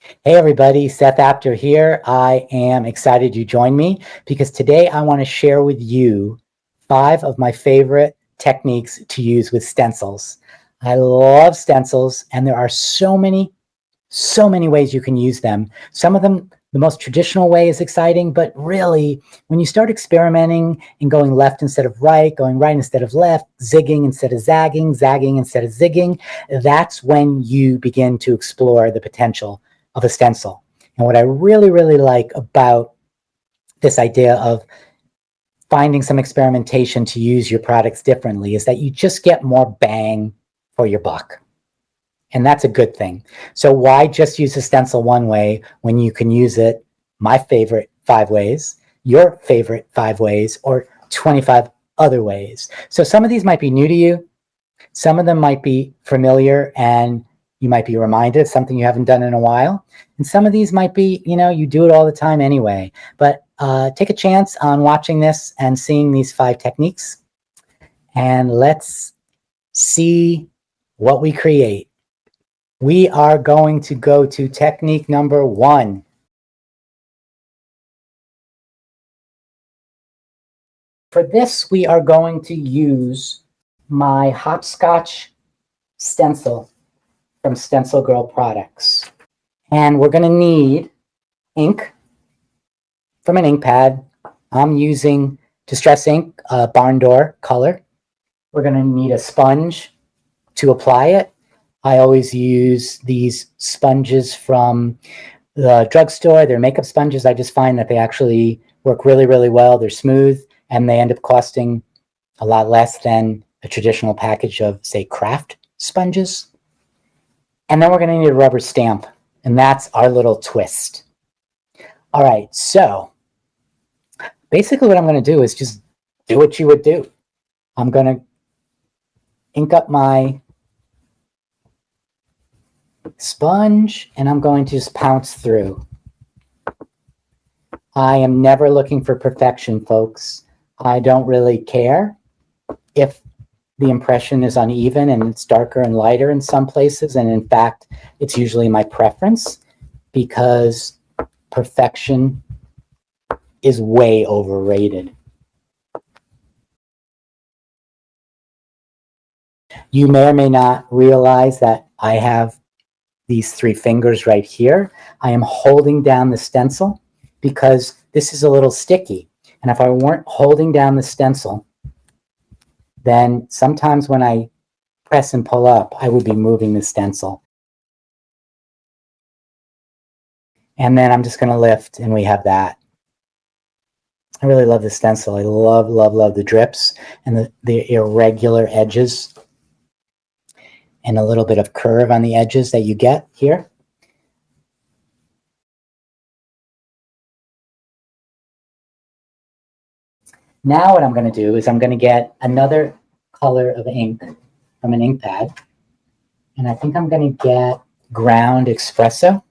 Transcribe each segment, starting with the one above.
Hey everybody, Seth Apter here. I am excited you joined me because today I want to share with you 5 of my favorite techniques to use with stencils. I love stencils and there are so many ways you can use them. Some of them, the most traditional way is exciting, but really when you start experimenting and going left instead of right, going right instead of left, zigging instead of zagging, zagging instead of zigging, that's when you begin to explore the potential of a stencil. And what I really like about this idea of finding some experimentation to use your products differently is that you just get more bang for your buck. And that's a good thing. So why just use a stencil one way when you can use it my favorite 5 ways, your favorite 5 ways, or 25 other ways? So some of these might be new to you. Some of them might be familiar and you might be reminded of something you haven't done in a while. And some of these might be, you do it all the time anyway. But take a chance on watching this and seeing these 5 techniques. And let's see what we create. We are going to go to technique number 1. For this, we are going to use my Hopscotch stencil from Stencil Girl Products. And we're going to need ink from an ink pad. I'm using Distress Ink, Barn Door color. We're going to need a sponge to apply it. I always use these sponges from the drugstore. They're makeup sponges. I just find that they actually work really well. They're smooth and they end up costing a lot less than a traditional package of, say, craft sponges. And then we're going to need a rubber stamp, and that's our little twist. All right, so basically what I'm going to do is just do what you would do. I'm going to ink up my sponge and I'm going to just pounce through. I am never looking for perfection, folks. I don't really care if the impression is uneven and it's darker and lighter in some places. And in fact, it's usually my preference because perfection is way overrated. You may or may not realize that I have these 3 fingers right here. I am holding down the stencil because this is a little sticky. And if I weren't holding down the stencil, then sometimes when I press and pull up, I would be moving the stencil. And then I'm just going to lift and we have that. I really love the stencil. I love the drips and the irregular edges and a little bit of curve on the edges that you get here. Now what I'm going to do is I'm going to get another color of ink from an ink pad. And I think I'm going to get ground espresso.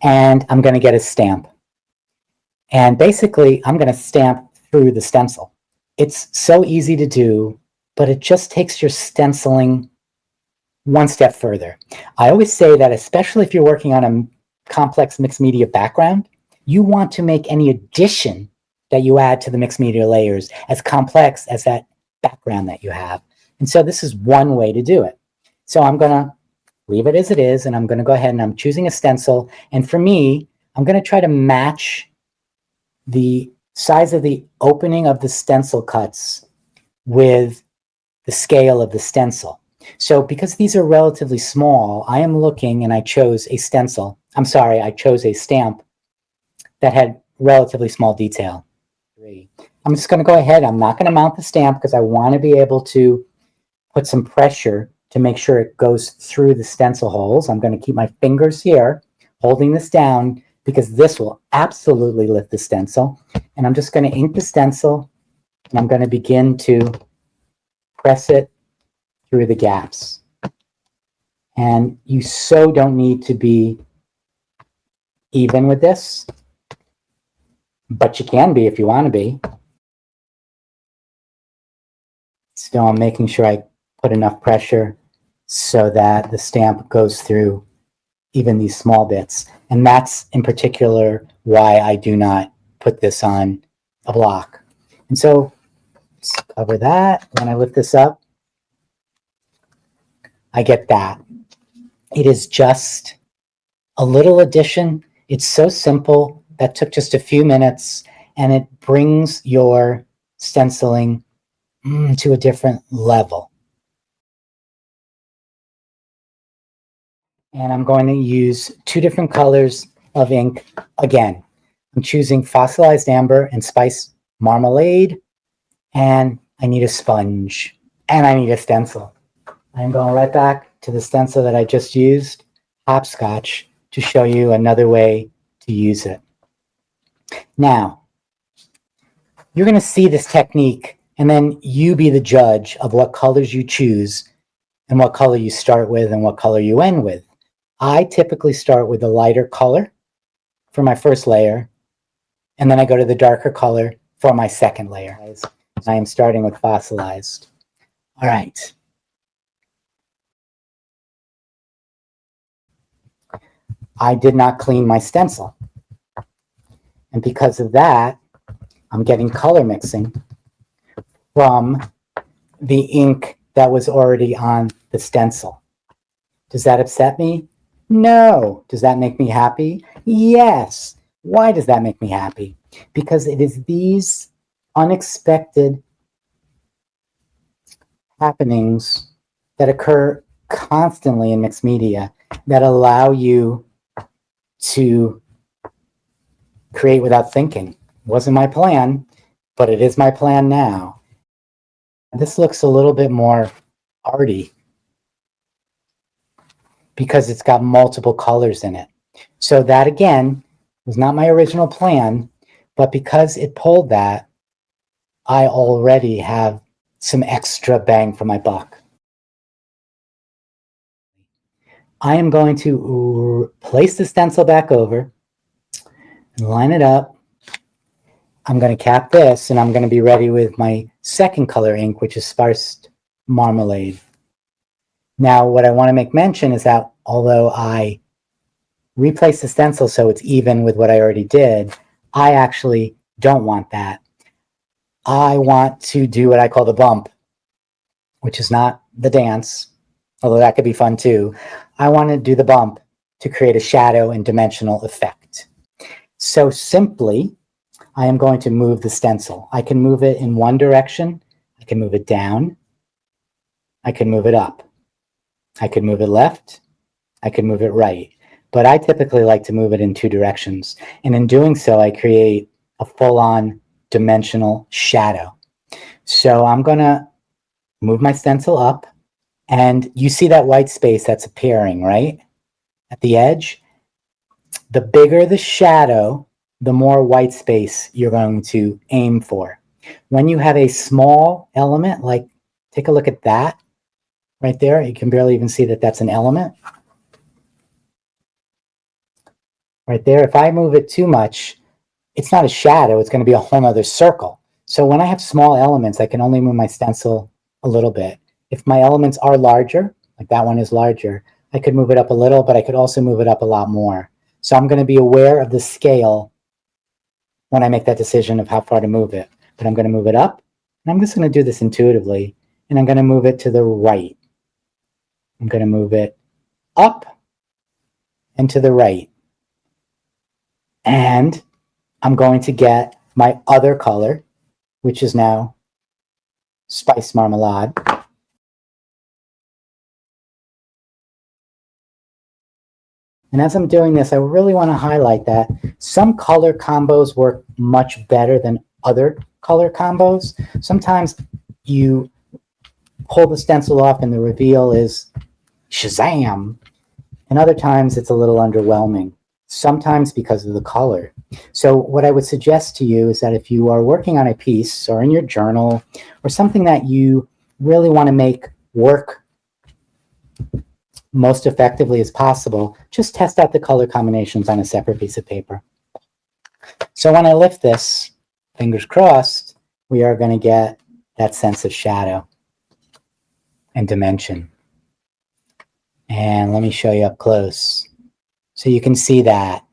And I'm going to get a stamp. And basically, I'm going to stamp through the stencil. It's so easy to do, but it just takes your stenciling one step further. I always say that especially if you're working on a complex mixed media background, you want to make any addition that you add to the mixed media layers as complex as that background that you have. And so this is one way to do it. So I'm going to leave it as it is, and I'm going to go ahead and I'm choosing a stencil. And for me, I'm going to try to match the size of the opening of the stencil cuts with the scale of the stencil. So because these are relatively small, I am looking and I chose a stencil. I'm sorry, I chose a stamp that had relatively small detail. I'm just going to go ahead. I'm not going to mount the stamp because I want to be able to put some pressure to make sure it goes through the stencil holes. I'm going to keep my fingers here holding this down because this will absolutely lift the stencil. And I'm just going to ink the stencil and I'm going to begin to press it through the gaps. And you so don't need to be even with this, but you can be if you want to be. Still, I'm making sure I put enough pressure so that the stamp goes through even these small bits. And that's in particular why I do not put this on a block. And so let's cover that. When I lift this up, I get that. It is just a little addition. It's so simple. That took just a few minutes, and it brings your stenciling to a different level. And I'm going to use 2 different colors of ink again. I'm choosing fossilized amber and spice marmalade, and I need a sponge, and I need a stencil. I'm going right back to the stencil that I just used, Hopscotch, to show you another way to use it. Now, you're going to see this technique, and then you be the judge of what colors you choose and what color you start with and what color you end with. I typically start with the lighter color for my first layer, and then I go to the darker color for my second layer. I am starting with fossilized. All right. I did not clean my stencil. And because of that, I'm getting color mixing from the ink that was already on the stencil. Does that upset me? No. Does that make me happy? Yes. Why does that make me happy? Because it is these unexpected happenings that occur constantly in mixed media that allow you to create without thinking. It wasn't my plan, but it is my plan now. This looks a little bit more arty because it's got multiple colors in it. So that, again, was not my original plan, but because it pulled that, I already have some extra bang for my buck. I am going to place the stencil back over and line it up. I'm going to cap this, and I'm going to be ready with my second color ink, which is Spiced Marmalade. Now, what I want to make mention is that although I replace the stencil so it's even with what I already did, I actually don't want that. I want to do what I call the bump, which is not the dance, although that could be fun too. I want to do the bump to create a shadow and dimensional effect. So simply, I am going to move the stencil. I can move it in one direction. I can move it down. I can move it up. I can move it left. I can move it right. But I typically like to move it in 2 directions. And in doing so, I create a full-on dimensional shadow. So I'm going to move my stencil up. And you see that white space that's appearing, right? At the edge. The bigger the shadow, the more white space you're going to aim for. When you have a small element, like take a look at that right there. You can barely even see that that's an element. Right there, if I move it too much, it's not a shadow, it's going to be a whole nother circle. So when I have small elements, I can only move my stencil a little bit. If my elements are larger, like that one is larger, I could move it up a little, but I could also move it up a lot more. So I'm going to be aware of the scale when I make that decision of how far to move it. But I'm going to move it up, and I'm just going to do this intuitively, and I'm going to move it to the right. I'm going to move it up and to the right. And I'm going to get my other color, which is now Spice Marmalade. And as I'm doing this, I really want to highlight that some color combos work much better than other color combos. Sometimes you pull the stencil off and the reveal is Shazam. And other times it's a little underwhelming, sometimes because of the color. So what I would suggest to you is that if you are working on a piece or in your journal or something that you really want to make work most effectively as possible, just test out the color combinations on a separate piece of paper. So when I lift this, fingers crossed, we are going to get that sense of shadow and dimension. And let me show you up close. So you can see that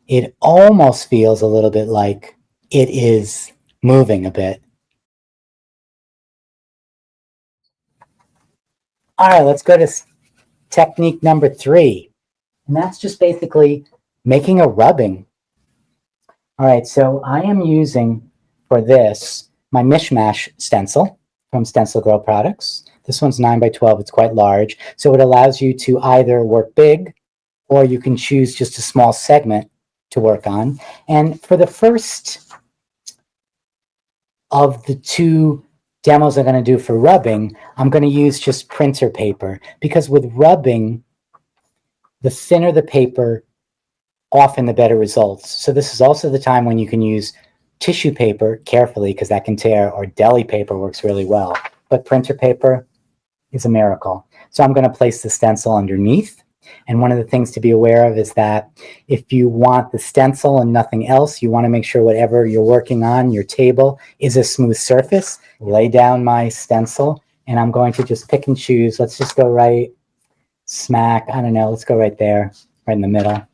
it almost feels a little bit like it is moving a bit. All right, let's go to technique number 3. And that's just basically making a rubbing. All right, so I am using for this my Mishmash stencil from Stencil Girl Products. This one's 9x12, it's quite large. So it allows you to either work big or you can choose just a small segment to work on. And for the first of the 2 demos I'm going to do for rubbing, I'm going to use just printer paper, because with rubbing, the thinner the paper, often the better results. So this is also the time when you can use tissue paper carefully, because that can tear, or deli paper works really well. But printer paper is a miracle. So I'm going to place the stencil underneath. And one of the things to be aware of is that if you want the stencil and nothing else, you want to make sure whatever you're working on, your table, is a smooth surface. Lay down my stencil, and I'm going to just pick and choose. Let's just go right smack, I don't know, let's go right there, right in the middle.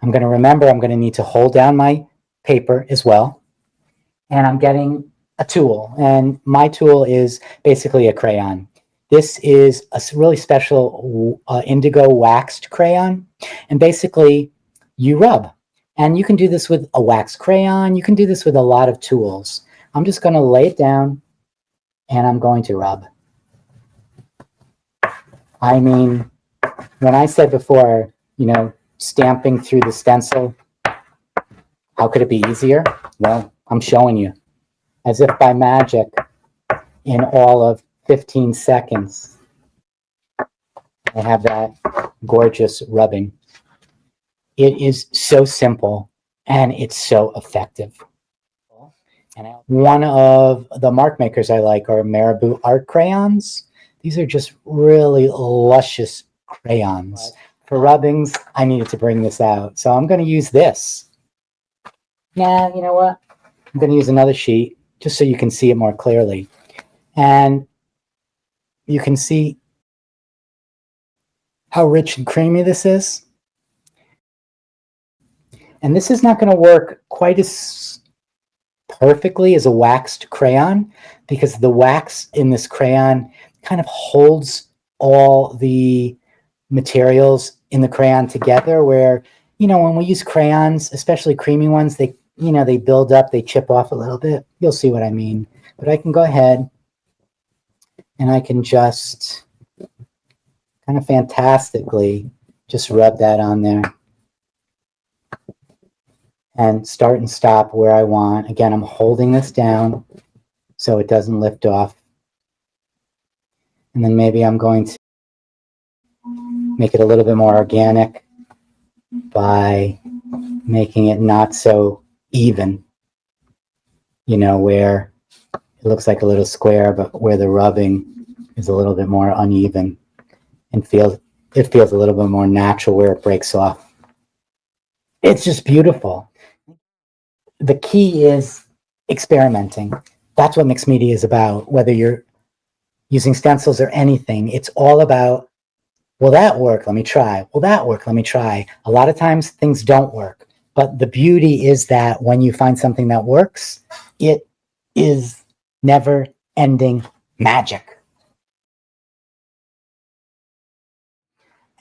I'm going to remember I'm going to need to hold down my paper as well. And I'm getting a tool, and my tool is basically a crayon. This is a really special indigo waxed crayon, and basically you rub. And you can do this with a wax crayon. You can do this with a lot of tools. I'm just going to lay it down, and I'm going to rub. I mean, when I said before, you know, stamping through the stencil, how could it be easier? Well, I'm showing you. As if by magic, in all of 15 seconds, I have that gorgeous rubbing. It is so simple, and it's so effective. And one of the mark makers I like are Marabou art crayons. These are just really luscious crayons. For rubbings, I needed to bring this out, so I'm going to use this. Now, you know what? I'm going to use another sheet just so you can see it more clearly. And you can see how rich and creamy this is. And this is not going to work quite as perfectly as a waxed crayon, because the wax in this crayon kind of holds all the materials in the crayon together, where, you know, when we use crayons, especially creamy ones, they, you know, they build up, they chip off a little bit. You'll see what I mean. But I can go ahead and I can just kind of fantastically just rub that on there and start and stop where I want. Again, I'm holding this down so it doesn't lift off. And then maybe I'm going to make it a little bit more organic by making it not so even, you know, where it looks like a little square, but where the rubbing is a little bit more uneven, and it feels a little bit more natural where it breaks off. It's just beautiful. The key is experimenting. That's what mixed media is about. Whether you're using stencils or anything, it's all about, will that work? Let me try. Will that work? Let me try. A lot of times things don't work, but the beauty is that when you find something that works, it is never-ending magic.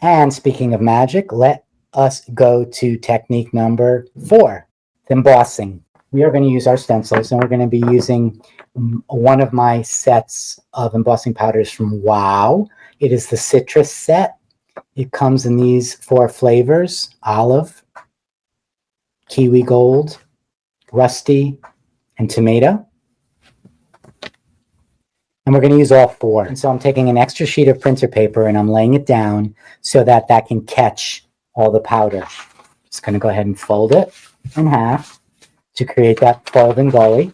And speaking of magic, let us go to technique number 4, embossing. We are going to use our stencils, and we're going to be using one of my sets of embossing powders from Wow. It is the citrus set. It comes in these 4 flavors: olive, kiwi gold, rusty, and tomato. And we're going to use all 4. And so I'm taking an extra sheet of printer paper and I'm laying it down so that that can catch all the powder. Just going to go ahead and fold it in half to create that folding gully.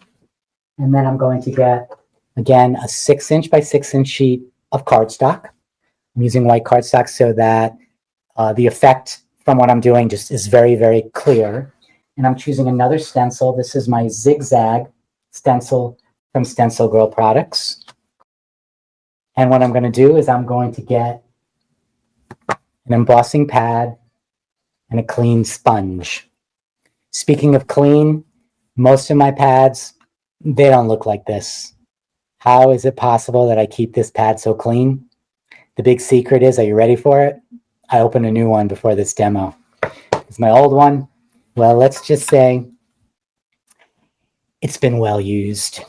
And then I'm going to get, again, a 6-inch by 6-inch sheet of cardstock. I'm using white cardstock so that the effect from what I'm doing just is very, very clear. And I'm choosing another stencil. This is my zigzag stencil from Stencil Girl Products. And what I'm going to do is I'm going to get an embossing pad and a clean sponge. Speaking of clean, most of my pads, they don't look like this. How is it possible that I keep this pad so clean? The big secret is, are you ready for it? I opened a new one before this demo. It's my old one. Well, let's just say it's been well used.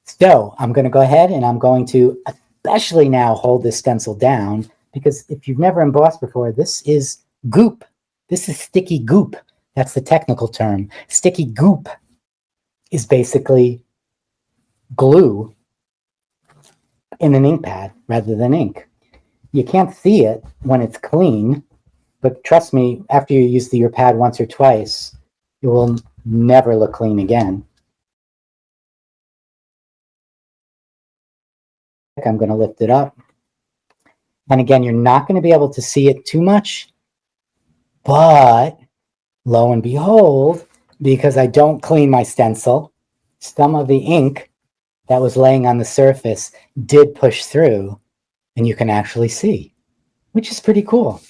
So I'm going to go ahead and I'm going to especially now hold this stencil down, because if you've never embossed before, this is goop. This is sticky goop. That's the technical term. Sticky goop is basically glue in an ink pad rather than ink. You can't see it when it's clean, but trust me, after you use your pad once or twice, it will never look clean again. I'm going to lift it up. And again, you're not going to be able to see it too much, but lo and behold, because I don't clean my stencil, some of the ink that was laying on the surface did push through, and you can actually see, which is pretty cool.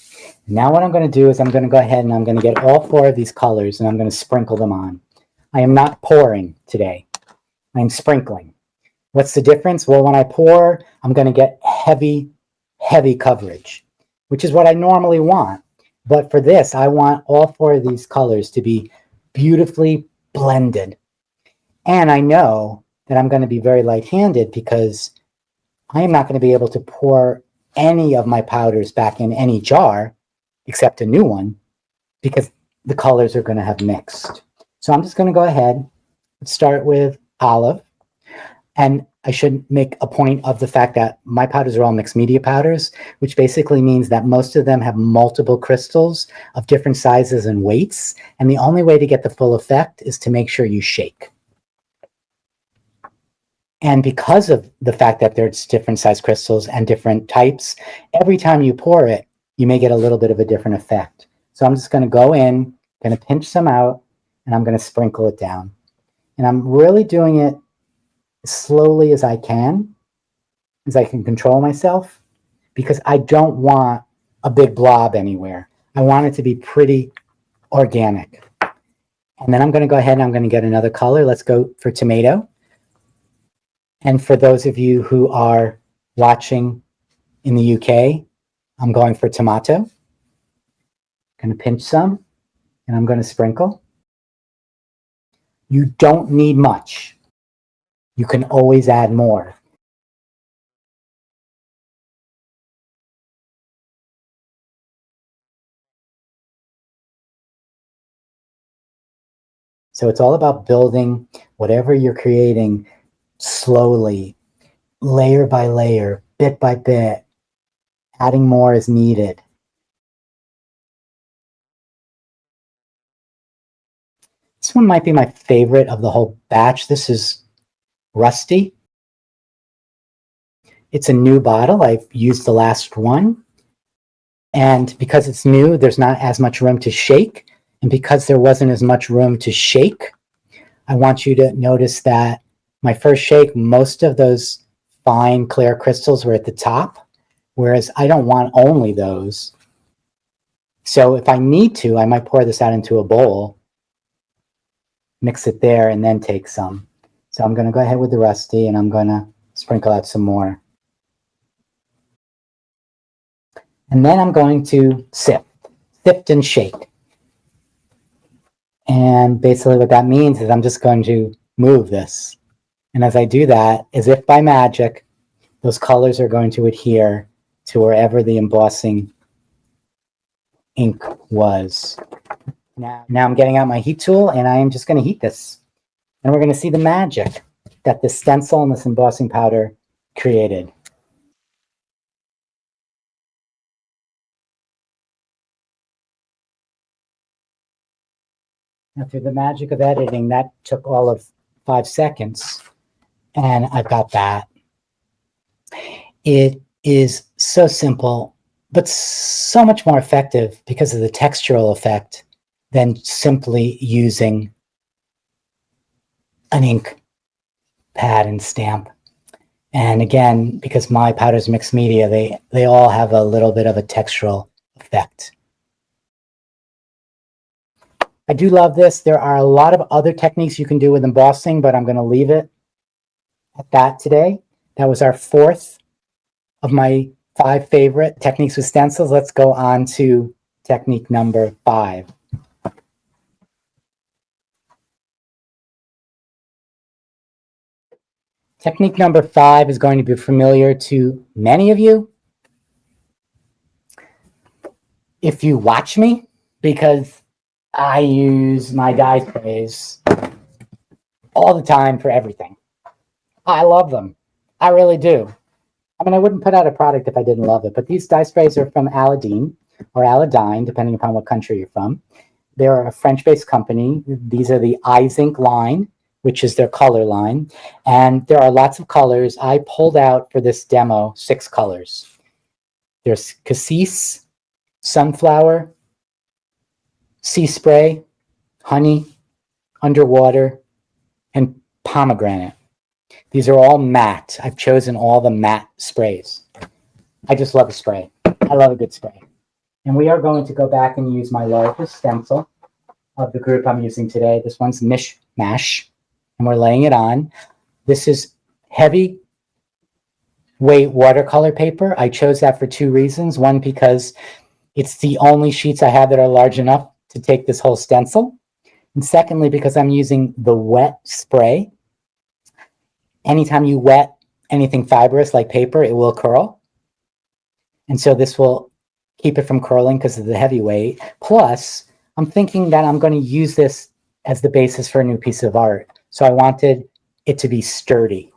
Now what I'm going to do is I'm going to go ahead and I'm going to get all 4 of these colors and I'm going to sprinkle them on. I am not pouring today. I'm sprinkling. What's the difference? Well, when I pour, I'm going to get heavy coverage, which is what I normally want. But for this, I want all 4 of these colors to be beautifully blended. And I know that I'm going to be very light-handed because I am not going to be able to pour any of my powders back in any jar except a new one, because the colors are going to have mixed. So I'm just going to go ahead and start with olive. And I should make a point of the fact that my powders are all mixed media powders, which basically means that most of them have multiple crystals of different sizes and weights. And the only way to get the full effect is to make sure you shake. And because of the fact that there's different size crystals and different types, every time you pour it, you may get a little bit of a different effect. So I'm just going to go in, going to pinch some out, and I'm going to sprinkle it down. And I'm really doing it as slowly as I can control myself, because I don't want a big blob anywhere. I want it to be pretty organic. And then I'm going to go ahead and I'm going to get another color. Let's go for tomato. And for those of you who are watching in the UK, I'm going for tomato. I'm going to pinch some, and I'm going to sprinkle. You don't need much. You can always add more. So it's all about building whatever you're creating slowly, layer by layer, bit by bit, adding more as needed. This one might be my favorite of the whole batch. This is Rusty. It's a new bottle. I've used the last one. And because it's new, there's not as much room to shake. And because there wasn't as much room to shake, I want you to notice that my first shake, most of those fine clear crystals were at the top, whereas I don't want only those. So if I need to, I might pour this out into a bowl, mix it there, and then take some. So I'm going to go ahead with the Rusty, and I'm going to sprinkle out some more. And then I'm going to sift and shake. And basically what that means is I'm just going to move this. And as I do that, as if by magic, those colors are going to adhere to wherever the embossing ink was. Now I'm getting out my heat tool, and I am just going to heat this. And we're going to see the magic that this stencil and this embossing powder created. Now, through the magic of editing, that took all of 5 seconds, and I've got that. It is so simple, but so much more effective because of the textural effect than simply using an ink pad and stamp. And again, because my powders mixed media, they all have a little bit of a textural effect. I do love this. There are a lot of other techniques you can do with embossing, but I'm going to leave it at that today. That was our fourth of my 5 favorite techniques with stencils. Let's go on to technique number 5. Technique number 5 is going to be familiar to many of you if you watch me, because I use my dye sprays all the time for everything. I love them. I really do. I mean, I wouldn't put out a product if I didn't love it, but these dye sprays are from Aladdin or Aladdin, depending upon what country you're from. They're a French-based company. These are the iZinc line, which is their color line. And there are lots of colors. I pulled out for this demo 6 colors. There's cassis, sunflower, sea spray, honey, underwater, and pomegranate. These are all matte. I've chosen all the matte sprays. I just love a spray. I love a good spray. And we are going to go back and use my largest stencil of the group I'm using today. This one's Mishmash, and we're laying it on. This is heavy weight watercolor paper. I chose that for 2 reasons. One, because it's the only sheets I have that are large enough to take this whole stencil. And secondly, because I'm using the wet spray. Anytime you wet anything fibrous like paper, it will curl. And so this will keep it from curling because of the heavy weight. Plus, I'm thinking that I'm going to use this as the basis for a new piece of art. So I wanted it to be sturdy.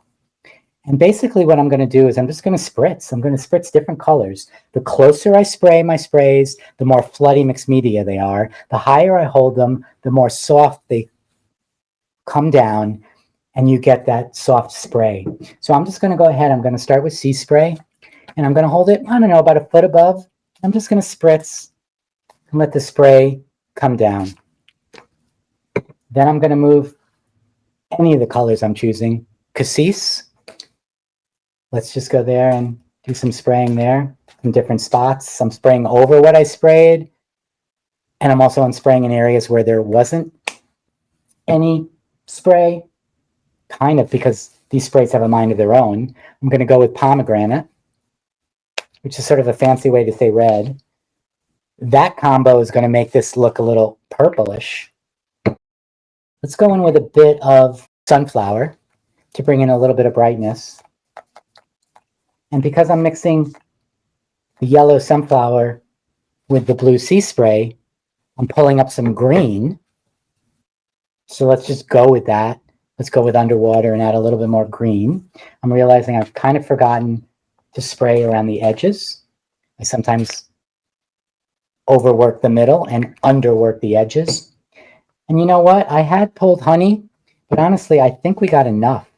And basically what I'm going to do is I'm just going to spritz. I'm going to spritz different colors. The closer I spray my sprays, the more floody mixed media they are. The higher I hold them, the more soft they come down, and you get that soft spray. So I'm just going to go ahead. I'm going to start with sea spray, and I'm going to hold it, I don't know, about a foot above. I'm just going to spritz and let the spray come down. Then I'm going to move any of the colors I'm choosing. Cassis. Let's just go there and do some spraying there in different spots. I'm spraying over what I sprayed, and I'm also spraying in areas where there wasn't any spray, kind of, because these sprays have a mind of their own. I'm going to go with pomegranate, which is sort of a fancy way to say red. That combo is going to make this look a little purplish. Let's go in with a bit of sunflower to bring in a little bit of brightness. And because I'm mixing the yellow sunflower with the blue sea spray, I'm pulling up some green. So let's just go with that. Let's go with underwater and add a little bit more green. I'm realizing I've kind of forgotten to spray around the edges. I sometimes overwork the middle and underwork the edges. And you know what? I had pulled honey, but honestly, I think we got enough.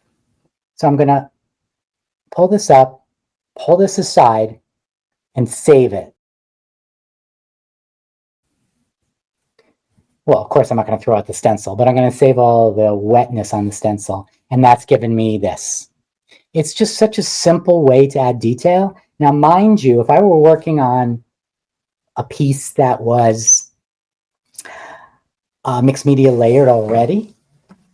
So I'm going to pull this up, pull this aside, and save it. Well, of course, I'm not going to throw out the stencil, but I'm going to save all the wetness on the stencil. And that's given me this. It's just such a simple way to add detail. Now, mind you, if I were working on a piece that was mixed media layered already,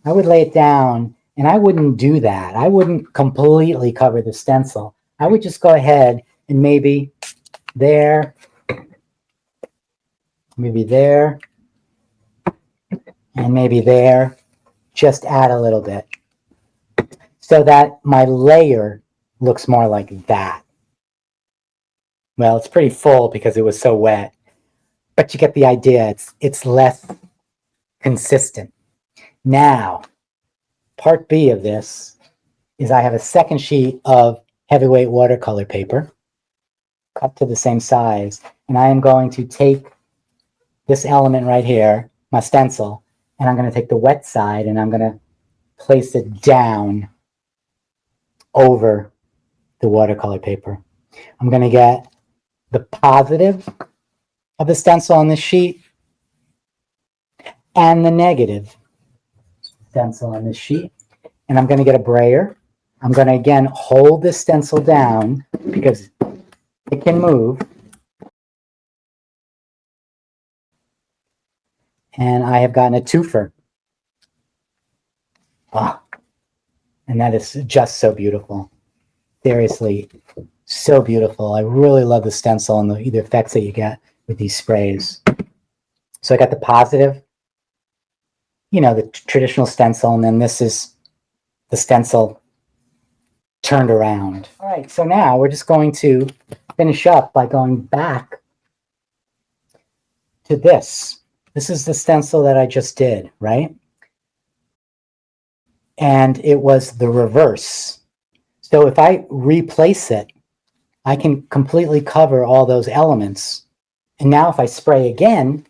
I would lay it down, and I wouldn't do that. I wouldn't completely cover the stencil. I would just go ahead and maybe there, maybe there, and maybe there, just add a little bit so that my layer looks more like that. Well, it's pretty full because it was so wet, but you get the idea. It's less consistent. Now, part B of this is I have a second sheet of heavyweight watercolor paper cut to the same size, and I am going to take this element right here, my stencil, and I'm going to take the wet side and I'm going to place it down over the watercolor paper. I'm going to get the positive of the stencil on this sheet and the negative stencil on this sheet. And I'm going to get a brayer. I'm going to, again, hold this stencil down because it can move. And I have gotten a twofer. Ah, and that is just so beautiful. Seriously, so beautiful. I really love the stencil and the effects that you get with these sprays. So I got the positive, you know, the traditional stencil, and then this is the stencil turned around. All right, so now we're just going to finish up by going back to this. This is the stencil that I just did, right? And it was the reverse. So if I replace it, I can completely cover all those elements. And now if I spray again,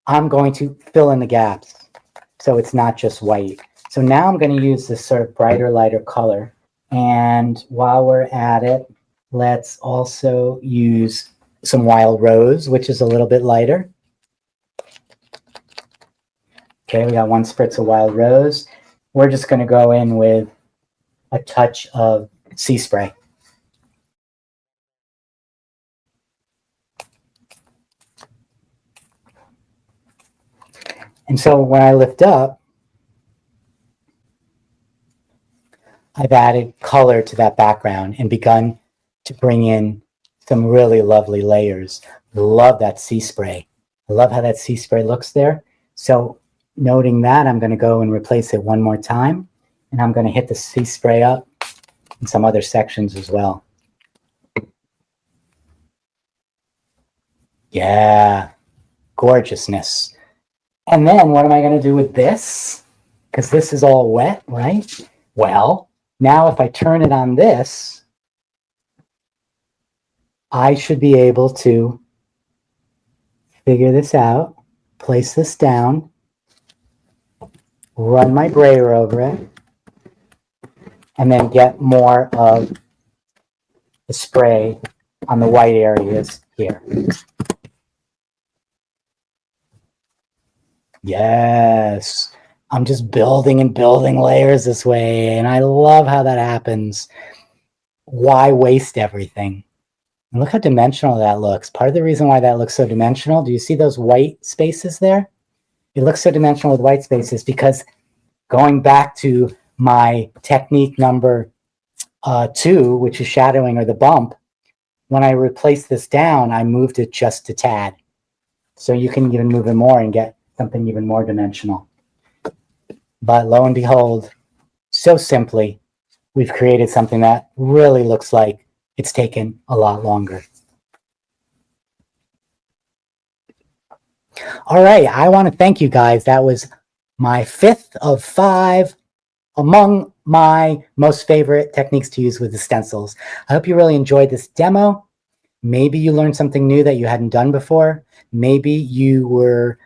I'm going to fill in the gaps. So it's not just white. So now I'm going to use this sort of brighter, lighter color. And while we're at it, let's also use some wild rose, which is a little bit lighter. Okay, we got 1 spritz of wild rose. We're just going to go in with a touch of sea spray. And so when I lift up, I've added color to that background and begun to bring in some really lovely layers. I love that sea spray. I love how that sea spray looks there. So noting that, I'm going to go and replace it one more time. And I'm going to hit the sea spray up in some other sections as well. Yeah, gorgeousness. And then what am I going to do with this? Because this is all wet, right? Well, now if I turn it on this, I should be able to figure this out, place this down, run my brayer over it, and then get more of the spray on the white areas here. Yes, I'm just building and building layers this way, and I love how that happens. Why waste everything? And look how dimensional that looks. Part of the reason why that looks so dimensional, do you see those white spaces there? It looks so dimensional with white spaces because going back to my technique number 2, which is shadowing or the bump, when I replaced this down, I moved it just a tad. So you can even move it more and get something even more dimensional. But lo and behold, so simply, we've created something that really looks like it's taken a lot longer. All right, I want to thank you guys. That was my 5th of 5 among my most favorite techniques to use with the stencils. I hope you really enjoyed this demo. Maybe you learned something new that you hadn't done before. Maybe you were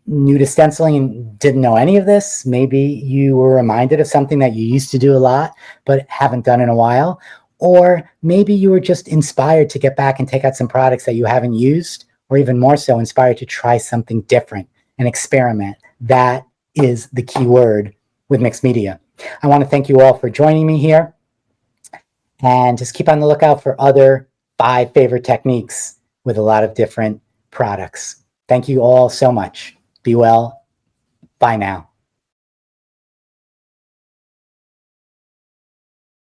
new to stenciling and didn't know any of this. Maybe you were reminded of something that you used to do a lot but haven't done in a while. Or maybe you were just inspired to get back and take out some products that you haven't used, or even more so, inspired to try something different and experiment. That is the key word with mixed media. I want to thank you all for joining me here, and just keep on the lookout for other 5 favorite techniques with a lot of different products. Thank you all so much. Be well. Bye now.